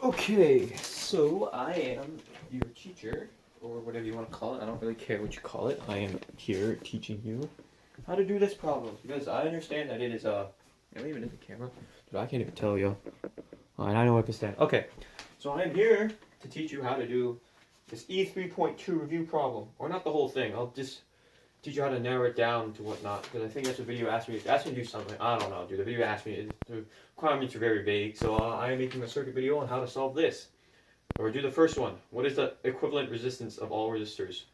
Okay, so I am your teacher, or whatever you want to call it. I don't really care what you call it. I am here teaching you how to do this problem, because I understand that it is, am I even in the camera? Dude, I can't even tell you. Alright, I know where to stand. Okay, so I am here to teach you how to do this E3.2 review problem. Or not the whole thing, I'll just teach you how to narrow it down to whatnot, because I think that's what the video asked me. It asked me to do something. I don't know, dude. The video asked me, the requirements are very vague, so I am making a circuit video on how to solve this. Or do the first one. What is the equivalent resistance of all resistors?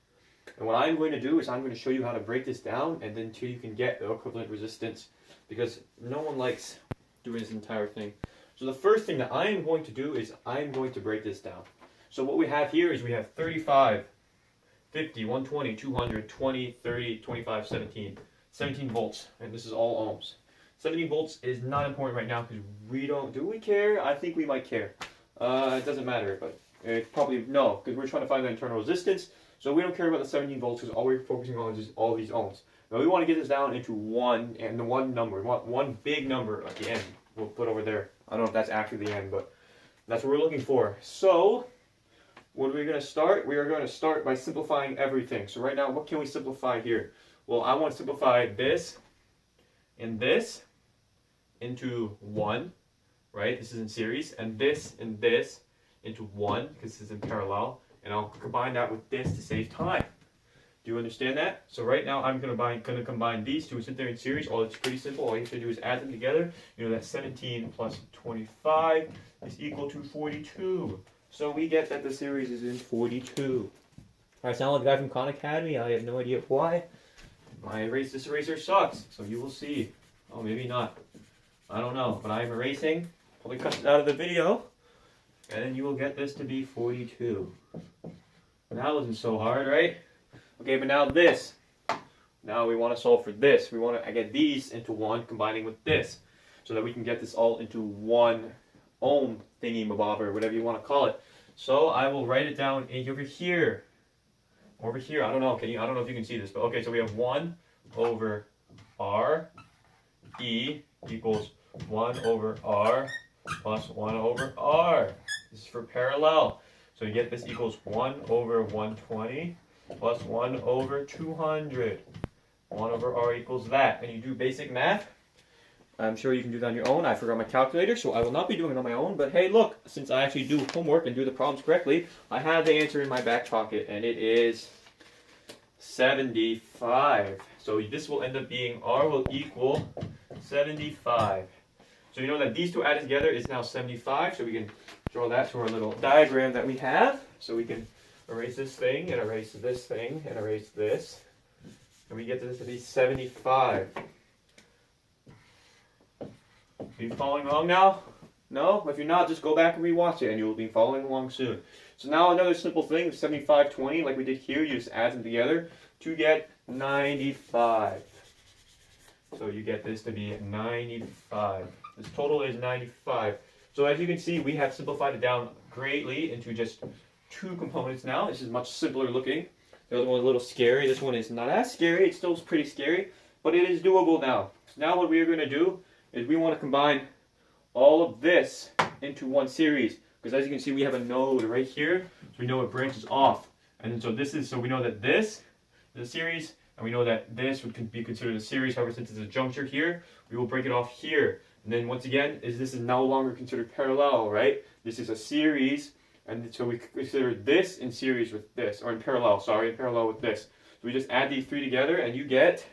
And what I'm going to do is I'm going to show you how to break this down, and then until you can get the equivalent resistance, because no one likes doing this entire thing. So the first thing that I am going to do is I'm going to break this down. So what we have here is we have 35, 50, 120, 200, 20, 30, 25, 17. 17 volts, and this is all ohms. 17 volts is not important right now because do we care? I think we might care. It doesn't matter, but it probably, no, because we're trying to find the internal resistance, so we don't care about the 17 volts because all we're focusing on is all these ohms. Now we want to get this down into one, and the one number, we want one big number at the end. We'll put over there. I don't know if that's actually the end, but that's what we're looking for. So, what are we going to start? We are going to start by simplifying everything. So right now, what can we simplify here? Well, I want to simplify this and this into one, right? This is in series, and this into one, because this is in parallel, and I'll combine that with this to save time. Do you understand that? So right now, I'm going to combine these two since they're in series. It's pretty simple. All you have to do is add them together. You know that 17 plus 25 is equal to 42. So we get that the series is in 42. I sound like the guy from Khan Academy. I have no idea why. This eraser sucks, so you will see. Oh, maybe not. I don't know, but I'm erasing. Probably cut it out of the video. And then you will get this to be 42. That wasn't so hard, right? Okay, but now this. Now we want to solve for this. We want to get these into one, combining with this, so that we can get this all into one ohm thingy-mabobber, whatever you want to call it. So I will write it down over here. Over here, I don't know. I don't know if you can see this, but okay. So we have 1 over R E equals 1 over R plus 1 over R. This is for parallel. So you get this equals 1 over 120 plus 1 over 200. 1 over R equals that. And you do basic math. I'm sure you can do that on your own. I forgot my calculator, so I will not be doing it on my own. But hey, look, since I actually do homework and do the problems correctly, I have the answer in my back pocket, and it is 75. So this will end up being R will equal 75. So you know that these two added together is now 75, so we can draw that to our little diagram that we have. So we can erase this thing, and erase this thing, and erase this. And we get this to be 75. Are you following along now? No? If you're not, just go back and rewatch it, and you'll be following along soon. So now another simple thing, 75, 20, like we did here, you just add them together to get 95. So you get this to be 95. This total is 95. So as you can see, we have simplified it down greatly into just two components now. This is much simpler looking. The other one's a little scary. This one is not as scary. It's still pretty scary, but it is doable now. So now what we are going to do is we want to combine all of this into one series, because as you can see, we have a node right here, so we know it branches off. And so so we know that this is a series, and we know that this would be considered a series. However, since it's a juncture here, we will break it off here. And then once again, this is no longer considered parallel, right? This is a series, and so we consider this in series with this, or in parallel with this. So we just add these three together, and you get,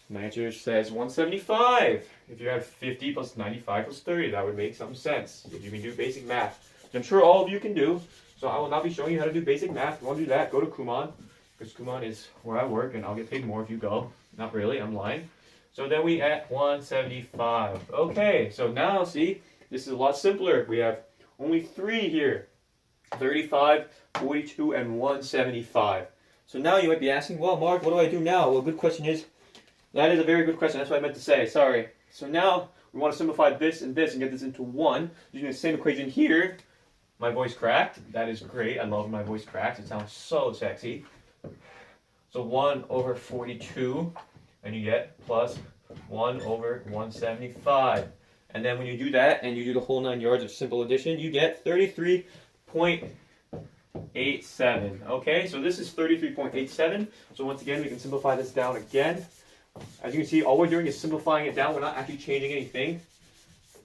my answer says 175. If you have 50 plus 95 plus 30, that would make some sense. If you can do basic math, which I'm sure all of you can do. So I will not be showing you how to do basic math. If you want to do that, go to Kumon, because Kumon is where I work, and I'll get paid more if you go. Not really, I'm lying. So then we at 175. Okay, so now see, this is a lot simpler. We have only three here. 35, 42, and 175. So now you might be asking, well, Mark, what do I do now? Well, good question is, that is a very good question. That's what I meant to say. Sorry. So now we want to simplify this and get this into one using the same equation here. My voice cracked. That is great. I love when my voice cracks. It sounds so sexy. So 1 over 42, and you get plus 1 over 175. And then when you do that and you do the whole 9 yards of simple addition, you get 33.87. Okay, so this is 33.87. So once again, we can simplify this down again. As you can see, all we're doing is simplifying it down. We're not actually changing anything.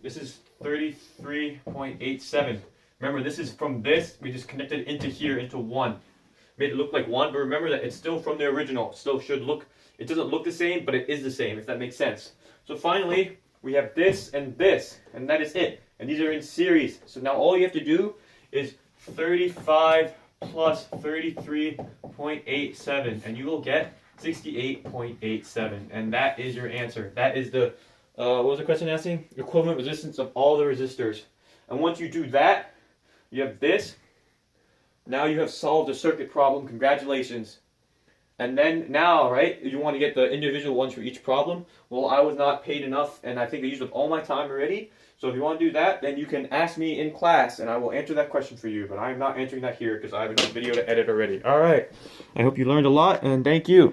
This is 33.87. Remember, this is from this. We just connected into here, into 1. Made it look like 1, but remember that it's still from the original. It still should look, it doesn't look the same, but it is the same, if that makes sense. So finally, we have this, and that is it. And these are in series. So now all you have to do is 35 plus 33.87, and you will get 68.87. And that is your answer. That is the, what was the question asking? Equivalent resistance of all the resistors. And once you do that, you have this. Now you have solved a circuit problem. Congratulations. And then now, right, you want to get the individual ones for each problem. Well, I was not paid enough, and I think I used up all my time already. So if you want to do that, then you can ask me in class, and I will answer that question for you. But I'm not answering that here because I have a video to edit already. All right. I hope you learned a lot, and thank you.